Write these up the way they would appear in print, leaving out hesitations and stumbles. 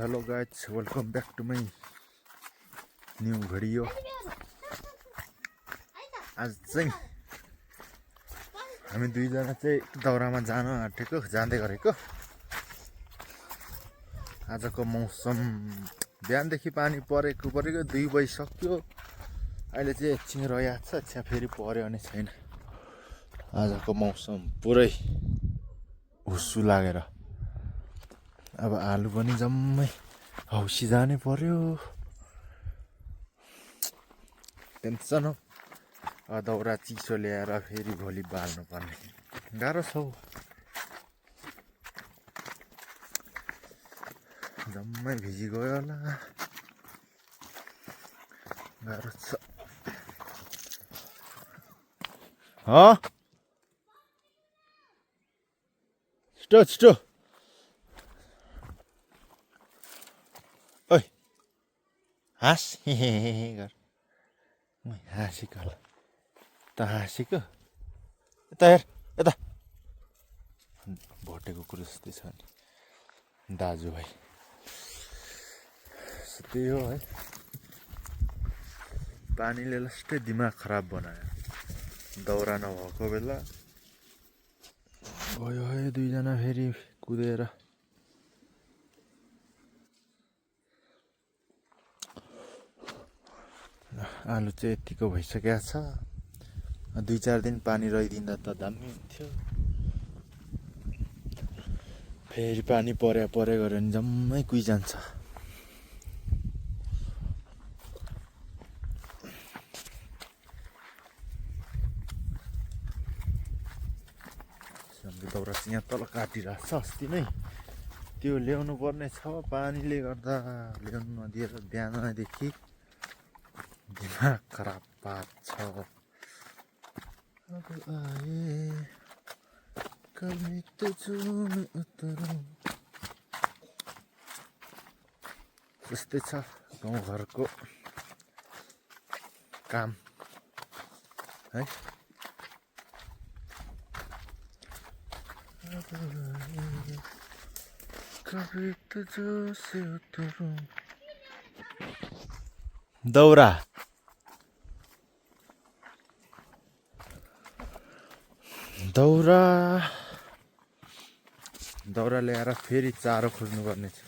Hello guys, welcome back to my new video. आज चाहिँ हामी दुईजना चाहिँ दाउरामा जान आँटेको जाँदै गरेको। आजको मौसम बिहानदेखि पानी परेको 2 बजिसक्यो। अहिले चाहिँ एकछिन रहिरहेको छ, त्यहाँ फेरि पर्यो भने छैन। आजको मौसम पुरै हुस्सु लागेर अब आलु पनि जम्मै हौसी जानै पर्यो। टेन्सन हो। दाउरा चिसो ल्याएर फेरि भोलि बाल्नु पर्ने, गाह्रो छ। जम्मै भिजी गयो होला, गाह्रो छ। छिटो छिटो ओइ हाँस हे गर। हाँसेको होला त, हाँसेको यता हेर, यता भोटेको कुरो जस्तै छ नि दाजुभाइ। त्यही हो है, पानीले लास्टै दिमाग खराब बनायो। दाउरा नभएको बेला गयो है दुईजना फेरि कुदेर। आलु चाहिँ यतिको भइसकेको छ। 2-4 दिन पानी रहिदिँदा त दामी हुन्थ्यो। फेरि पानी परे गऱ्यो भने जम्मै कुहिजान्छ। दाउरा चाहिँ यहाँ तल काटिरहेको छ। अस्ति नै त्यो ल्याउनु पर्ने छ, पानीले गर्दा ल्याउनु नदिएर बिहानदेखि दिमाग खराब पार्छ। अब आए कभी तुझ में उतरूं, त्यस्तै छ गाउँघरको काम है। कभी तुझ से उतरूं। दाउरा ल्याएर फेरि चारो खोज्नु पर्ने छ।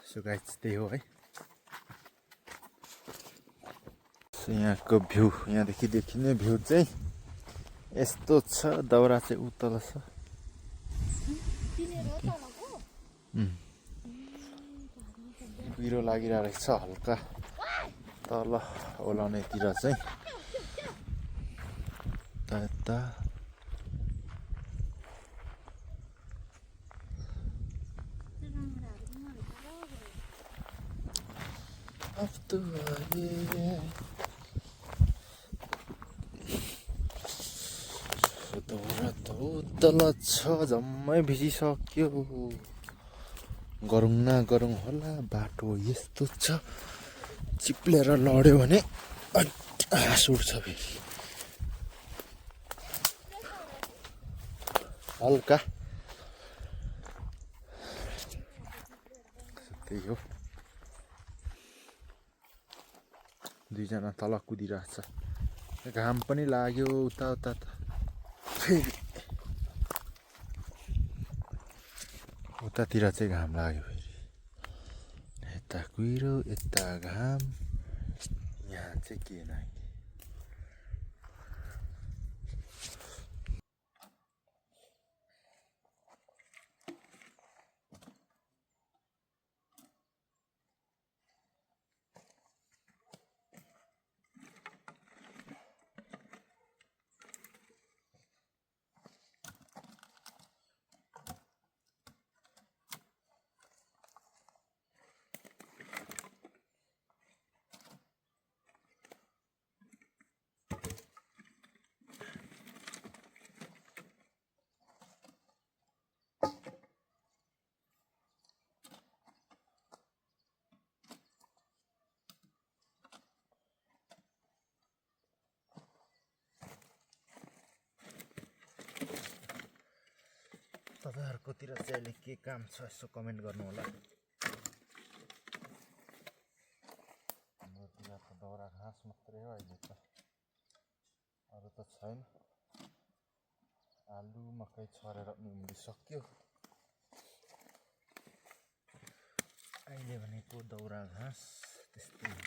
सो गाइस, त्यही हो है। यहाँको भ्यू, यहाँदेखि देखिने भ्यू चाहिँ यस्तो छ। दाउरा चाहिँ उतल छ। कुहिरो लागिरहेको छ हल्का तल ओलाउनेतिर चाहिँ। यता दाउरा त उतल छ, जम्मै भिजिसक्यो। गरौँ न गरौँ होला, बाटो यस्तो छ। चिप्लेर लड्यो भने हाँस उठ्छ फेरि। हल्का त्यही हो। दुईजना तल कुदिरहेछ। घाम पनि लाग्यो उता त फेरि उतातिर चाहिँ घाम लाग्यो। फेरि यता कुहिरो, यता घाम, यहाँ चाहिँ के नै। तपाईँहरूकोतिर चाहिँ अहिले के काम छ यसो कमेन्ट गर्नु होला। हाम्रोतिर त दाउरा घाँस मात्रै हो अहिले त, अरू त छैन। आलु मकै छरेर सक्यो। अहिले भनेको दाउरा घाँस त्यस्तै हो।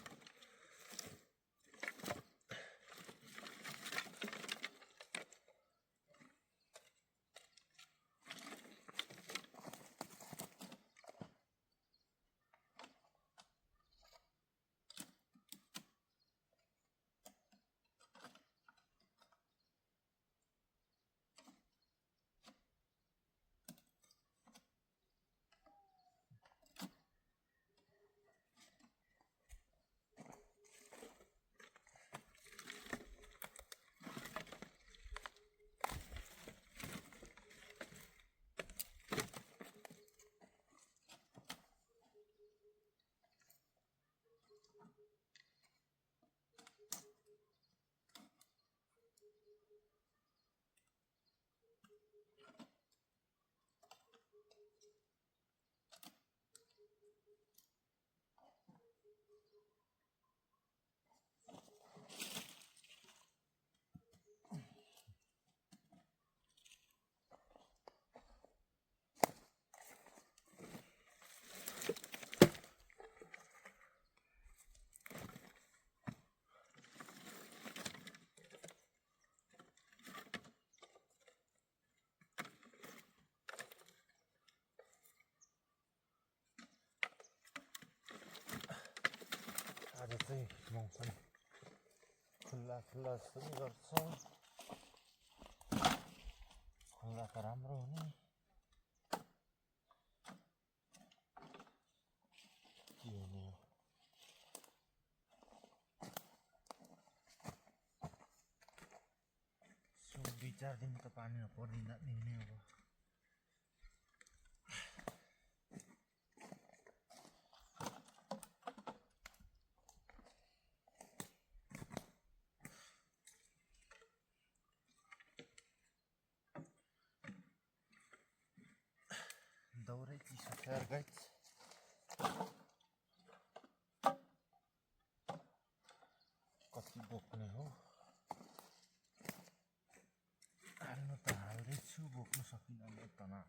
आज चाहिँ मौसम खुल्ला जस्तो पनि गर्छ। खुल्ला त राम्रो हुने, के हुने हो। सो 2-4 दिन त पानी नपर्दिँदा नि हुने अब। दाउरै चिसो छ यार गाइस। कति बोक्ने हो, हाल्नु त हाल्दैछु, बोक्नु सकिँदैन तना।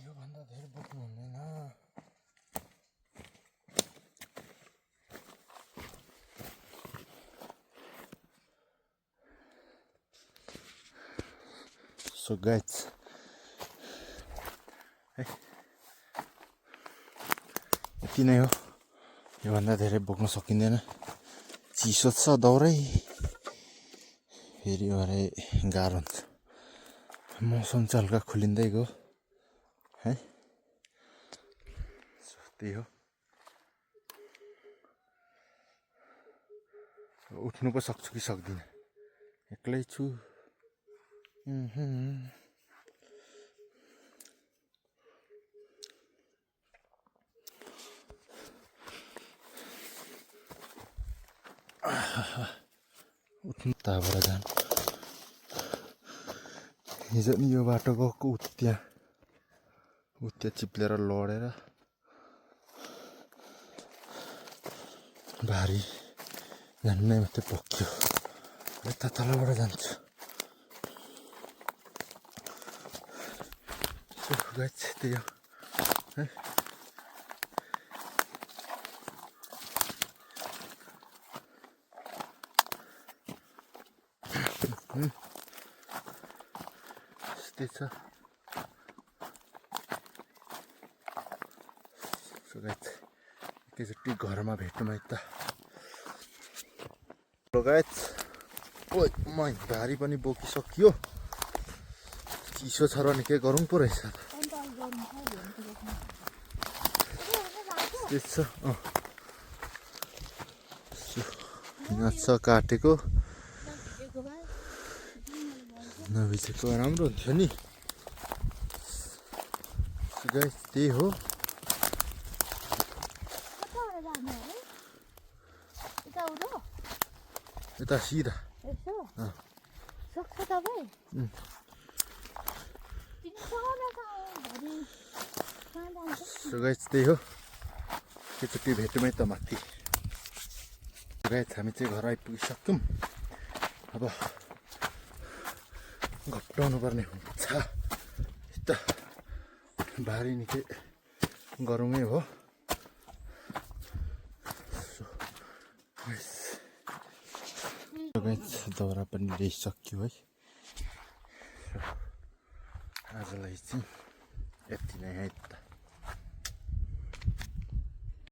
योभन्दा धेरै बोक्नु हुँदैन। सो गाइस, यति नै हो। योभन्दा धेरै बोक्न सकिँदैन, चिसो छ दाउरै। फेरि भरे गाह्रो हुन्छ। मौसम चाहिँ हल्का खुलिँदै गयो है, त्यही हो। उठ्नु पो सक्छु कि सक्दिनँ, एक्लै छु। उठ्नु ताबाट जानु हिजो नि यो बाटो गएको उत्या चिप्लेर लडेर भारी झन्नै मात्रै पोख्यो यता तलबाट जान्छु त्यही हो है यस्तै छ एकैचोटि घरमा भेटौँ है त गाइस ओइ मै भारी पनि बोकिसकियो चिसो छ र नि के गरौँ पो रहेछ त्यस्तो छ काटेको नभिजेको राम्रो हुन्थ्यो नि गाइस त्यही हो यता सिधा गाइस त्यही हो एकचोटि भेटौँ है त माथि गाइस हामी चाहिँ घर आइपुगिसक्यौँ अब घप्टाउनु पर्ने हुन्छ त भारी निकै गरौँ हो दाउरा पनि ल्याइसक्यो है आजलाई चाहिँ यति नै है त